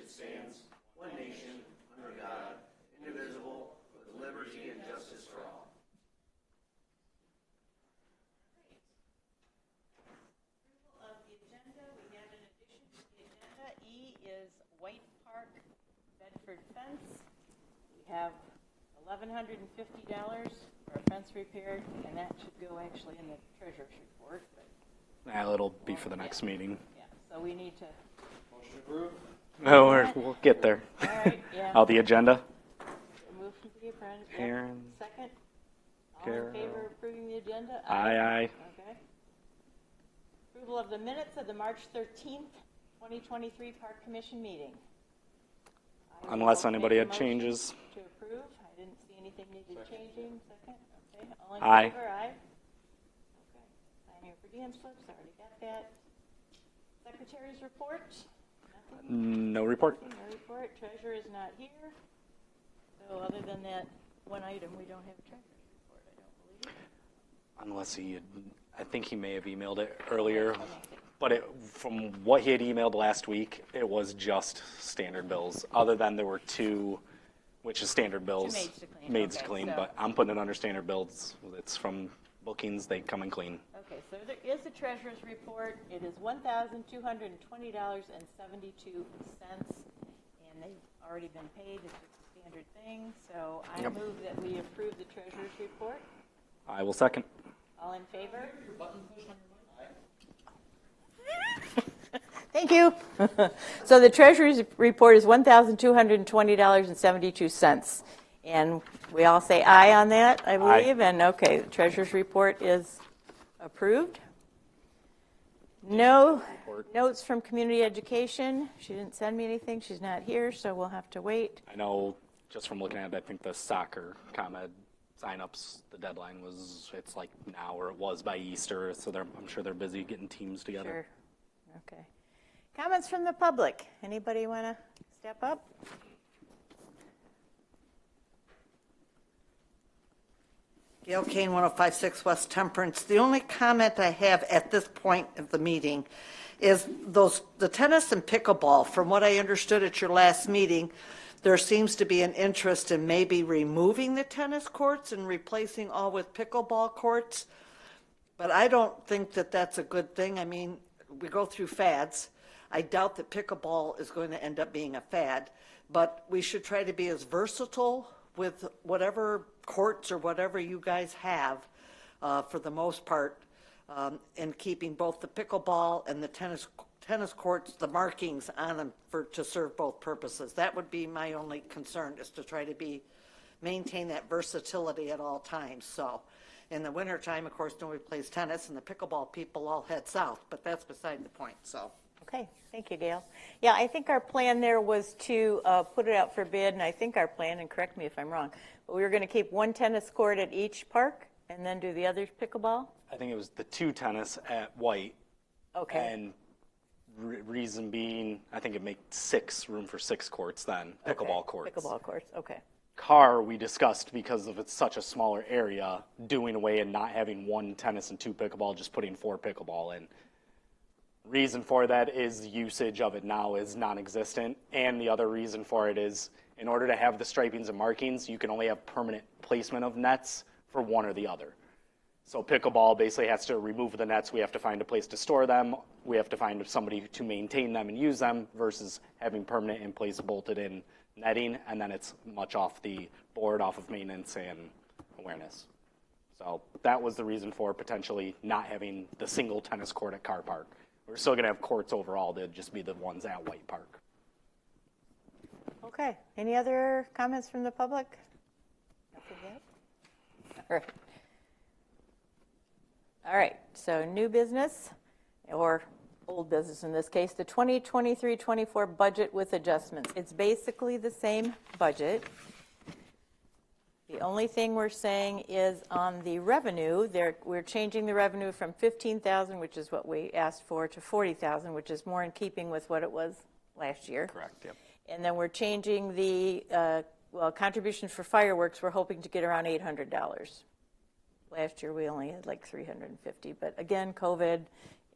it stands, one nation, under God, indivisible, with liberty and justice for all. Approval of the agenda. We have an addition to the agenda. E is White Park Bedford fence. We have $1,150 for a fence repaired, and that should go actually in the treasurer's report. But It'll be for the next meeting. yeah, so we need to. Motion approved. Oh, we'll get there. All right, yeah. Oh, the agenda? Move from the front. Karen. Second. All Carol. in favor of approving the agenda? Aye. Okay. Approval of the minutes of the March 13th, 2023 Park Commission meeting. I will Unless anybody make a had motion changes. To approve. I didn't see anything needed changing. Second. Okay. All in Aye. favor? Aye. Okay. Sign your per diem slips. Already got that. Secretary's report. Nothing. No report. No report. Treasurer is not here. So other than that one item, we don't have a treasurer's report, I don't believe. Unless I think he may have emailed it earlier. But from what he had emailed last week, it was just standard bills. Other than there were two, which is standard bills. Two maids to clean. Maids to Okay, clean, so- but I'm putting it under standard bills. It's from bookings, they come and clean. Okay, so there is a treasurer's report. It is $1,220.72, and they've already been paid. It's just a standard thing. So I Yep. move that we approve the treasurer's report. I will second. All in favor? Thank you. So the treasurer's report is $1,220.72. And we all say aye on that, I believe. And okay, the treasurer's report is approved. No notes from community education. She didn't send me anything. She's not here, so we'll have to wait. I know, just from looking at it, I think the soccer ComEd signups, the deadline was, it's like now, or it was by Easter, so I'm sure they're busy getting teams together. Sure. Okay. Comments from the public. Anybody want to step up? Gail Kane, 1056 West Temperance. The only comment I have at this point of the meeting is the tennis and pickleball. From what I understood at your last meeting, there seems to be an interest in maybe removing the tennis courts and replacing all with pickleball courts. But I don't think that that's a good thing. I mean, we go through fads. I doubt that pickleball is going to end up being a fad, but we should try to be as versatile with whatever courts or whatever you guys have for the most part, and keeping both the pickleball and the tennis courts, the markings on them to serve both purposes. That would be my only concern, is to try to maintain that versatility at all times. So in the wintertime, of course, nobody plays tennis, and the pickleball people all head south, but that's beside the point. So. Okay, thank you, Gail. Yeah, I think our plan there was to put it out for bid, and I think our plan, and correct me if I'm wrong, but we were going to keep one tennis court at each park and then do the other pickleball? I think it was the two tennis at White. Okay. And reason being, I think it made room for six courts then, pickleball Okay. courts. Pickleball courts, okay. Car, we discussed, because of it's such a smaller area, doing away and not having one tennis and two pickleball, just putting four pickleball in. Reason for that is usage of it now is non-existent, and the other reason for it is in order to have the stripings and markings, you can only have permanent placement of nets for one or the other. So pickleball basically has to remove the nets. We have to find a place to store them. We have to find somebody to maintain them and use them, versus having permanent in place bolted in netting, and then it's much off the board, off of maintenance and awareness. So that was the reason for potentially not having the single tennis court at Car Park. We're still going to have courts overall. They'd just be the ones at White Park. Okay, any other comments from the public? Nothing yet? All right, so new business, or old business in this case, the 2023-24 budget with adjustments. It's basically the same budget. The only thing we're saying is on the revenue, we're changing the revenue from $15,000, which is what we asked for, to $40,000, which is more in keeping with what it was last year. Correct, yep. And then we're changing the contribution for fireworks. We're hoping to get around $800. Last year we only had like $350, but again, COVID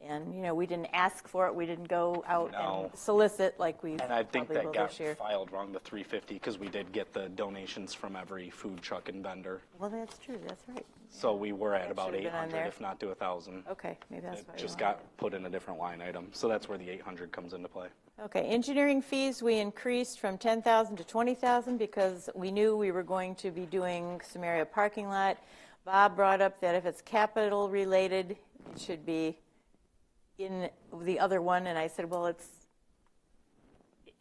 And, we didn't ask for it. We didn't go out No. and solicit like we And I think probably that will got this year. filed wrong, the 350, because we did get the donations from every food truck and vendor. Well, that's true. That's right. So we were at That about should've been on 800, there. if not to 1,000. Okay, maybe that's It why. just you wanted got put in a different line item. So that's where the 800 comes into play. it. Okay, engineering fees, we increased from 10,000 to 20,000 because we knew we were going to be doing some area parking lot. Bob brought up that if it's capital related, it should be in the other one, and I said, well,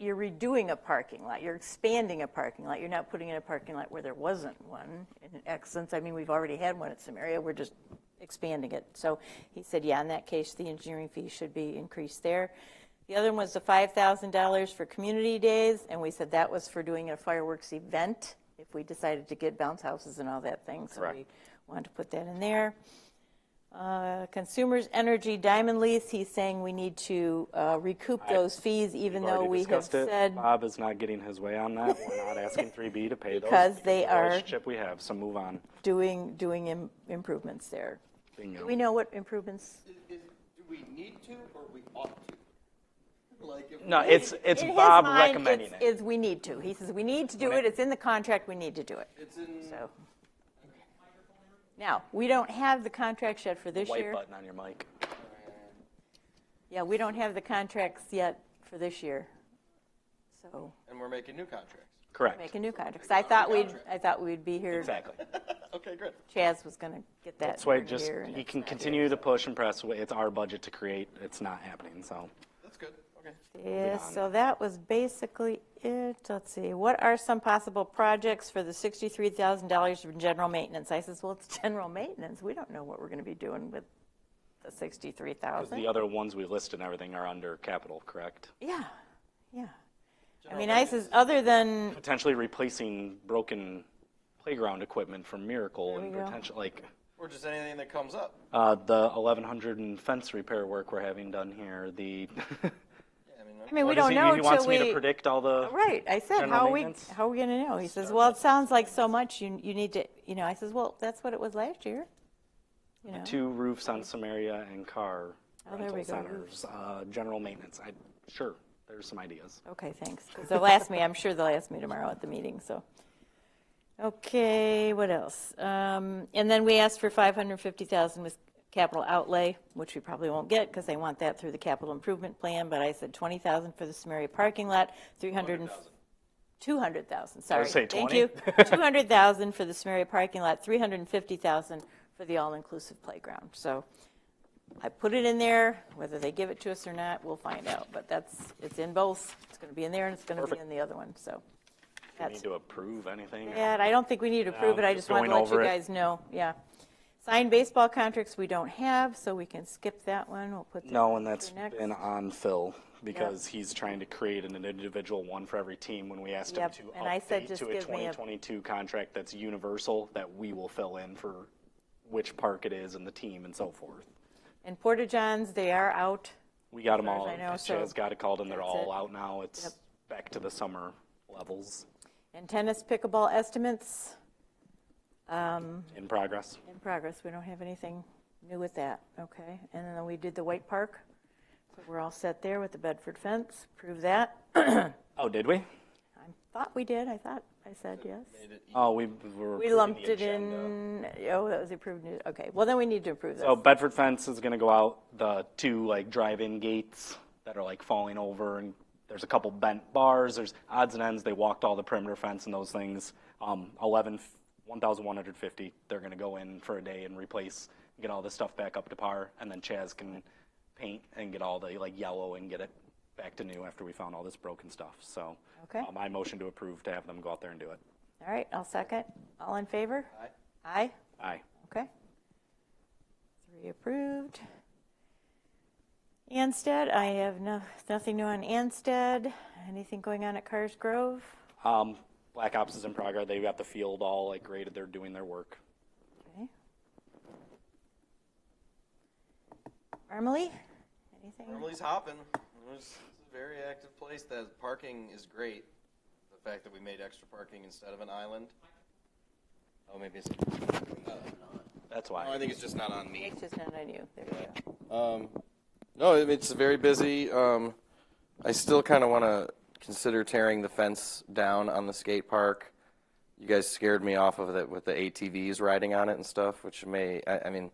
you're redoing a parking lot, you're expanding a parking lot, you're not putting in a parking lot where there wasn't one in essence. I mean, we've already had one at some area, we're just expanding it. So he said, yeah, in that case, the engineering fee should be increased there. The other one was the $5,000 for community days, and we said that was for doing a fireworks event if we decided to get bounce houses and all that thing. So Correct. we wanted to put that in there. Consumers Energy Diamond Lease, he's saying we need to recoup those fees, even We've though already we have discussed it. said, Bob is not getting his way on that. We're not asking 3B to pay those. Because they of the are- relationship we have, so move on. doing improvements there. Bingo. Do we know what improvements? Do we need to or we ought to? Like if No, it's In his Bob mind, recommending it. is we need to. He says, we need to do it, it's in the contract, we need to do it. it's in, So. Now, we don't have the contracts yet for this White year. button on your mic. Yeah, we don't have the contracts yet for this year. So, and we're making new contracts. Correct. make a new contract. I thought we'd be here. Exactly. Okay, good. Chaz was going to get that That's why during the year, and he it's can not continue to push and press. It's our budget to create. It's not happening, so. That's good. Okay. here. Yeah, so that was basically it. Let's see, what are some possible projects for the $63,000 for general maintenance? I says, well, it's general maintenance. We don't know what we're going to be doing with the $63,000. The other ones we listed and everything are under capital, correct? Yeah, yeah. I General mean, I says, other than, Potentially replacing broken playground equipment from Miracle There and we go. potentially Or just anything that comes up. the 1,100 and fence repair work we're having done here. The Yeah, I mean, we What does don't he know He wants till me we. to predict all the. Right, I said, general how are maintenance? we going to know? He says, well, it sounds like so much, you need to, I says, well, that's what it was last year. You know, 2 roofs on some area and car Oh, there rental we go, centers, general maintenance. Sure, there's some ideas. okay, thanks. 'Cause they'll ask me, I'm sure they'll ask me tomorrow at the meeting, so. Okay, what else? And then we asked for $550,000 with capital outlay, which we probably won't get because they want that through the capital improvement plan, but I said $20,000 for the Samaria parking lot, 200,000, sorry. say Thank 20? you. 200,000 for the Samaria parking lot, 350,000 for the all-inclusive playground. So I put it in there, whether they give it to us or not, we'll find out, but it's in both. It's going to be in there and it's going to be Perfect. in the other one, so. Do we That's need to approve anything? yeah, I don't think we need to approve it, I just wanted to going let you over it. guys know, yeah. Signed baseball contracts we don't have, so we can skip that one, we'll put that No, and that's for next. been on Phil because he's trying to create an individual one for every team when we asked him Yep, to and I said update just to a give me a- 2022 contract that's universal that we will fill in for which park it is and the team and so forth. And Porta Johns, they are out, We got them far as all. I know, Chaz so got it called and they're that's all it. out now. It's Yep. back to the summer levels and tennis pickleball estimates in progress. in progress, we don't have anything new with that, okay? And then we did the White Park, so we're all set there with the Bedford fence, prove that. Oh, did we? I thought we did, I said yes. Oh, we were. We approving lumped the it agenda. in, oh, that was approved, okay, well, then we need to approve this. So Bedford fence is going to go out, the 2 drive-in gates that are falling over, and there's a couple bent bars, there's odds and ends, they walked all the perimeter fence and those things. 1,150, they're going to go in for a day and replace, get all this stuff back up to par, and then Chaz can paint and get all the yellow and get it back to new after we found all this broken stuff. So Okay. my motion to approve to have them go out there and do it. All right, I'll second. All in favor? Aye. Aye? Aye. Okay. 3 approved. Anstead, I have nothing new on Anstead. Anything going on at Cars Grove? Black Ops is in progress. They've got the field all graded. They're doing their work. Okay. Armley? Anything? Emily's hopping. It's a very active place. The parking is great. The fact that we made extra parking instead of an island. Oh, maybe it's. That's Oh, why. I think it's just not on me. It's just not on you. There you go. No, it's very busy. I still kind of want to consider tearing the fence down on the skate park. You guys scared me off of it with the ATVs riding on it and stuff, which I mean,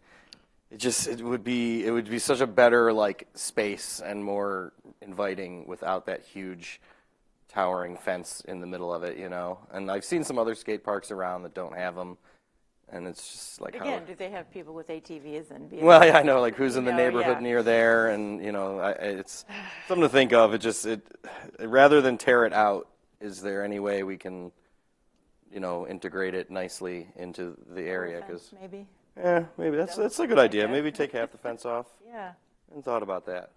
it would be such a better like space and more inviting without that huge towering fence in the middle of it, you know. And I've seen some other skate parks around that don't have them, and it's just like Again, do they have people with ATVs and? Well, yeah, I know, like who's in the You know, neighborhood yeah. near there, and you know, it's something to think of. Rather than tear it out, is there any way we can, you know, integrate it nicely into the area? Fence, Because maybe. yeah, maybe that's a good idea. Maybe take half the fence off. Yeah, I hadn't thought about that.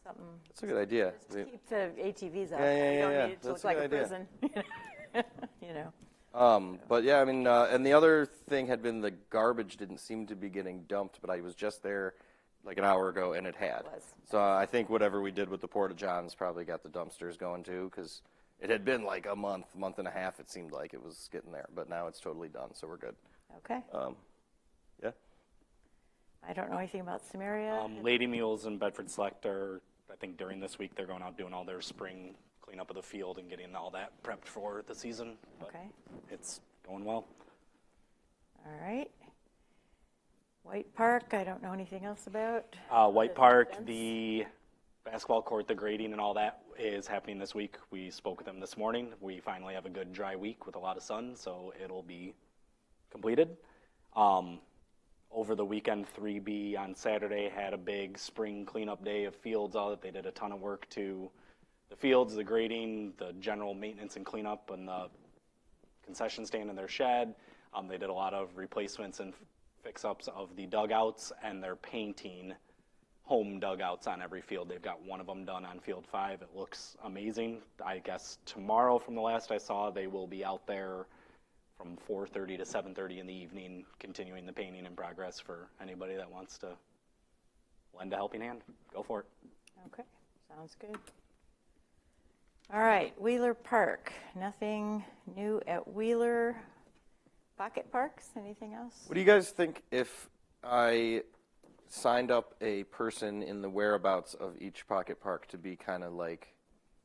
something. That's a good idea. Just keep the ATVs out. Yeah, You don't yeah. need it to That's look a like good a idea. prison. You know. But yeah, I mean, and the other thing had been the garbage didn't seem to be getting dumped, but I was just there like an hour ago and it had. It was. So I think whatever we did with the Porta Johns probably got the dumpsters going too, because it had been like a month and a half. It seemed like it was getting there, but now it's totally done, so we're good. Okay. Yeah. I don't know anything about Samaria. Lady Mules and Bedford Select are, I think during this week, they're going out doing all their spring cleanup of the field and getting all that prepped for the season. But Okay. it's going well. All right. White Park, I don't know anything else about. White The Park, fence? the basketball court, the grading and all that is happening this week. We spoke with them this morning. We finally have a good dry week with a lot of sun, so it'll be completed. Over the weekend, 3B on Saturday had a big spring cleanup day of fields out. They did a ton of work to the fields, the grading, the general maintenance and cleanup, and the concession stand in their shed. They did a lot of replacements and fix-ups of the dugouts, and they're painting home dugouts on every field. They've got one of them done on Field 5. It looks amazing. I guess tomorrow, from the last I saw, they will be out there from 4:30 to 7:30 in the evening, continuing the painting in progress for anybody that wants to lend a helping hand. Go for it. Okay, sounds good. All right, Wheeler Park, nothing new at Wheeler. Pocket Parks, anything else? What do you guys think if I signed up a person in the whereabouts of each pocket park to be kind of like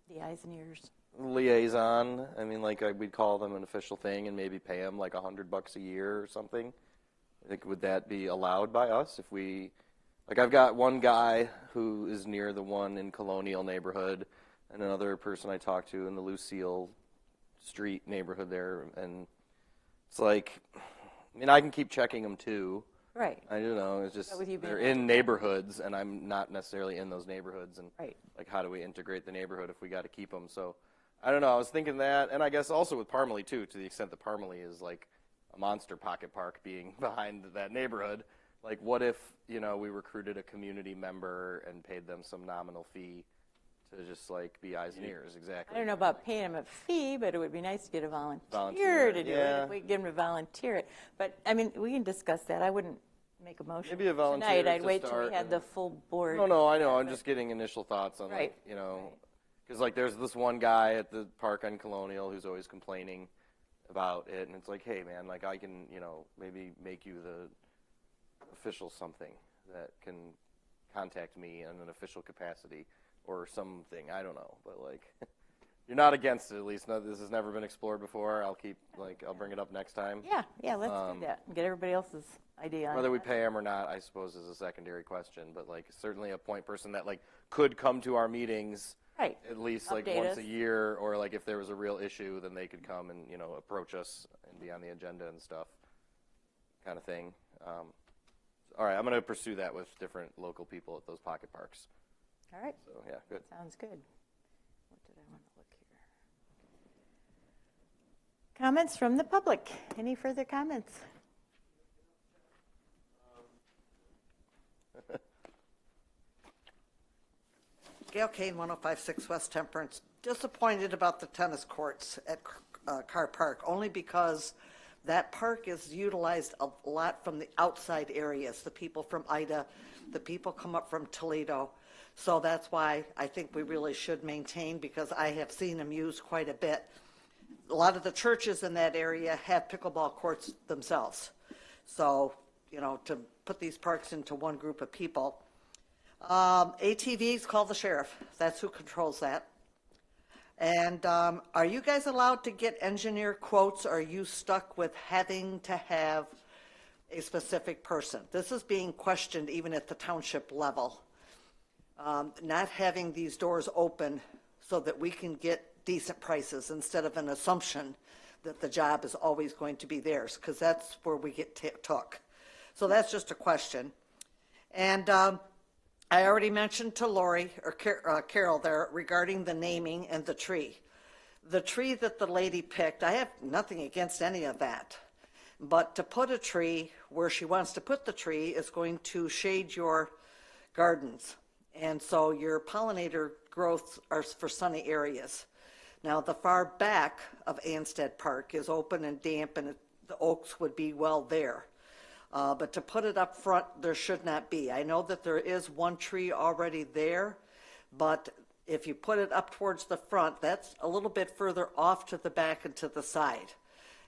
The eyes and ears. liaison? I mean, like we'd call them an official thing and maybe pay them like $100 a year or something. I think would that be allowed by us if we, like I've got one guy who is near the one in Colonial neighborhood and another person I talked to in the Lucille Street neighborhood there, and it's like, I mean, I can keep checking them too. Right. I don't know. It's just with you being they're able in neighborhoods, and I'm not necessarily in those neighborhoods. And Right. like, how do we integrate the neighborhood if we got to keep them? So, I don't know. I was thinking that, and I guess also with Parmalee too, to the extent that Parmalee is like a monster pocket park being behind that neighborhood. Like, what if we recruited a community member and paid them some nominal fee to just like be eyes and ears? Exactly. I don't know about paying them a fee, but it would be nice to get a volunteer Volunteer, to do yeah. it, if we could get them to volunteer it. But, I mean, we can discuss that. I wouldn't make a motion Maybe a volunteer tonight. I'd to wait till start we had and- the full board. No, I know. I'm just getting initial thoughts on Right. because like there's this one guy at the park on Colonial who's always complaining about it, and it's like, hey man, like I can maybe make you the official something that can contact me in an official capacity or something. I don't know, but like you're not against it, at least. No, this has never been explored before. I'll bring it up next time. Yeah, let's do that. And get everybody else's idea on Whether we that. pay him or not, I suppose, is a secondary question. But like, certainly a point person that like could come to our meetings Right. at least like Update once us. a year, or like if there was a real issue, then they could come and approach us and be on the agenda and stuff, kind of thing. All right, I'm going to pursue that with different local people at those pocket parks. All right, So yeah, good. sounds good. What did I want to look here? Comments from the public. Any further comments? Gail Kane, 1056 West Temperance. Disappointed about the tennis courts at Carr Park, only because that park is utilized a lot from the outside areas, the people from Ida, the people come up from Toledo. So that's why I think we really should maintain, because I have seen them used quite a bit. A lot of the churches in that area have pickleball courts themselves. So, to put these parks into one group of people, ATVs, call the sheriff. That's who controls that. And are you guys allowed to get engineer quotes, or are you stuck with having to have a specific person? This is being questioned even at the township level. Not having these doors open so that we can get decent prices instead of an assumption that the job is always going to be theirs, because that's where we get took. So that's just a question. And I already mentioned to Lori, or Carol there, regarding the naming and the tree. The tree that the lady picked, I have nothing against any of that. But to put a tree where she wants to put the tree is going to shade your gardens. And so your pollinator growths are for sunny areas. Now, the far back of Anstead Park is open and damp, and the oaks would be well there. But to put it up front, there should not be. I know that there is one tree already there, but if you put it up towards the front, that's a little bit further off to the back and to the side.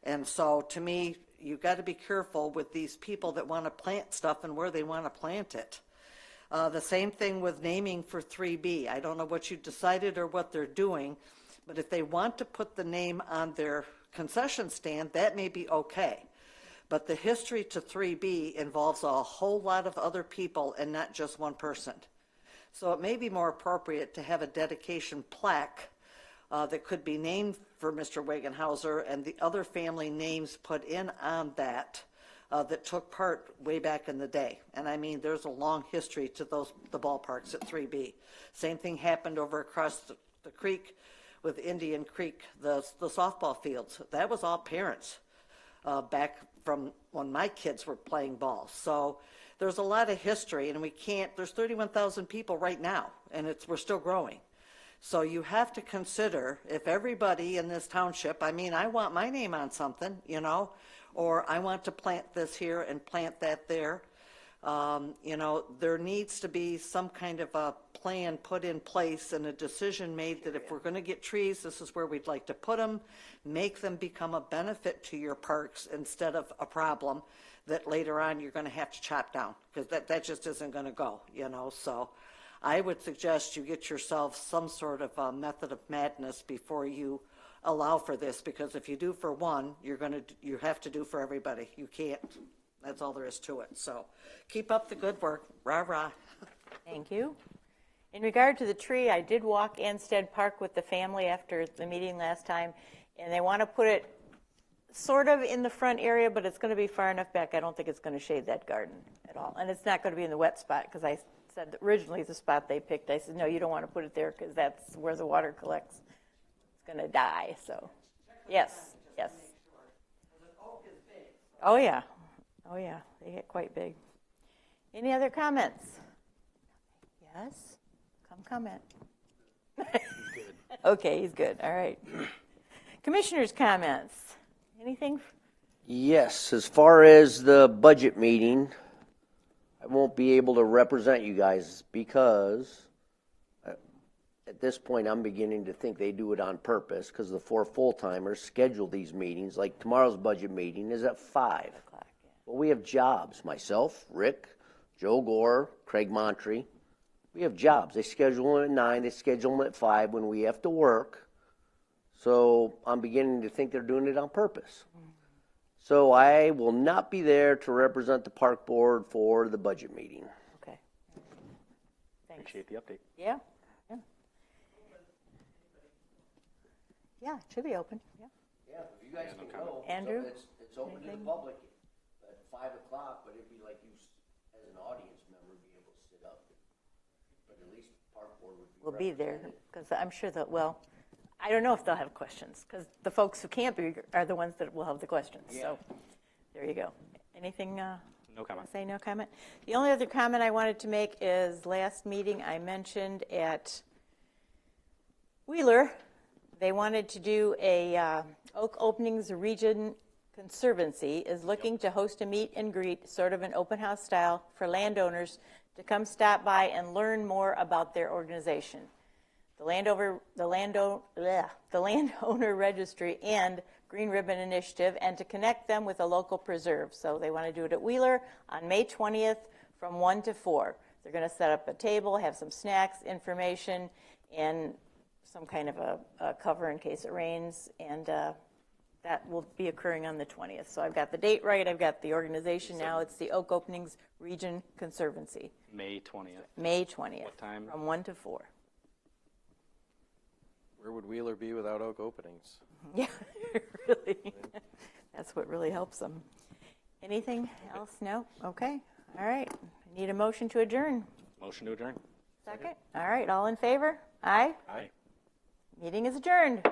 And so, to me, you've got to be careful with these people that want to plant stuff and where they want to plant it. The same thing with naming for 3B. I don't know what you decided or what they're doing, but if they want to put the name on their concession stand, that may be okay. But the history to 3B involves a whole lot of other people and not just one person. So it may be more appropriate to have a dedication plaque that could be named for Mr. Wagenhauser and the other family names put in on that that took part way back in the day. And I mean, there's a long history to the ballparks at 3B. Same thing happened over across the creek with Indian Creek, the softball fields. That was all parents back from when my kids were playing ball. So there's a lot of history, and there's 31,000 people right now, and we're still growing. So you have to consider, if everybody in this township, I mean, I want my name on something, or I want to plant this here and plant that there. There needs to be some kind of a plan put in place and a decision made that if we're going to get trees, this is where we'd like to put them, make them become a benefit to your parks instead of a problem that later on you're going to have to chop down, because that just isn't going to go, So I would suggest you get yourself some sort of a method of madness before you allow for this, because if you do for one, you have to do for everybody. You can't. That's all there is to it. So keep up the good work. Rah, rah. Thank you. In regard to the tree, I did walk Anstead Park with the family after the meeting last time, and they want to put it sort of in the front area, but it's going to be far enough back. I don't think it's going to shade that garden at all. And it's not going to be in the wet spot, because I said that originally the spot they picked, I said, no, you don't want to put it there because that's where the water collects. It's going to die. So, yes. Oh, yeah. They get quite big. Any other comments? Yes? Come comment. Okay, he's good. All right. Commissioners' comments. Anything? Yes, as far as the budget meeting, I won't be able to represent you guys because at this point I'm beginning to think they do it on purpose, because the 4 full-timers schedule these meetings. Like tomorrow's budget meeting is at 5. Well, we have jobs. Myself, Rick, Joe Gore, Craig Montre. We have jobs. They schedule them at 9. They schedule them at 5 when we have to work. So I'm beginning to think they're doing it on purpose. So I will not be there to represent the park board for the budget meeting. Okay. Thanks. Appreciate the update. Yeah. Yeah, it should be open. Yeah. Yeah, if you guys can go. Andrew? It's open to the public at 5 o'clock, but it'd be like you, as an audience member, be able to sit up. But at least park board would be We'll be there, represented. because I'm sure that, I don't know if they'll have questions, because the folks who can't be are the ones that will have the questions. Yeah. So there you go. Anything? No comment. Say no comment. The only other comment I wanted to make is last meeting I mentioned at Wheeler, they wanted to do a Oak Openings Region Conservancy is looking to host a meet and greet, sort of an open house style, for landowners to come stop by and learn more about their organization. The Landowner Registry and Green Ribbon Initiative, and to connect them with a local preserve. So they want to do it at Wheeler on May 20th from 1 to 4. They're going to set up a table, have some snacks, information, and some kind of a cover in case it rains, and that will be occurring on the 20th. So I've got the date right, I've got the organization now. It's the Oak Openings Region Conservancy, May 20th. May 20th. What time? From 1 to 4. Where would Wheeler be without Oak Openings? Yeah, really. That's what really helps them. Anything else? No? Okay. All right. I need a motion to adjourn. Motion to adjourn. Second. All right. All in favor? Aye. Aye. Meeting is adjourned.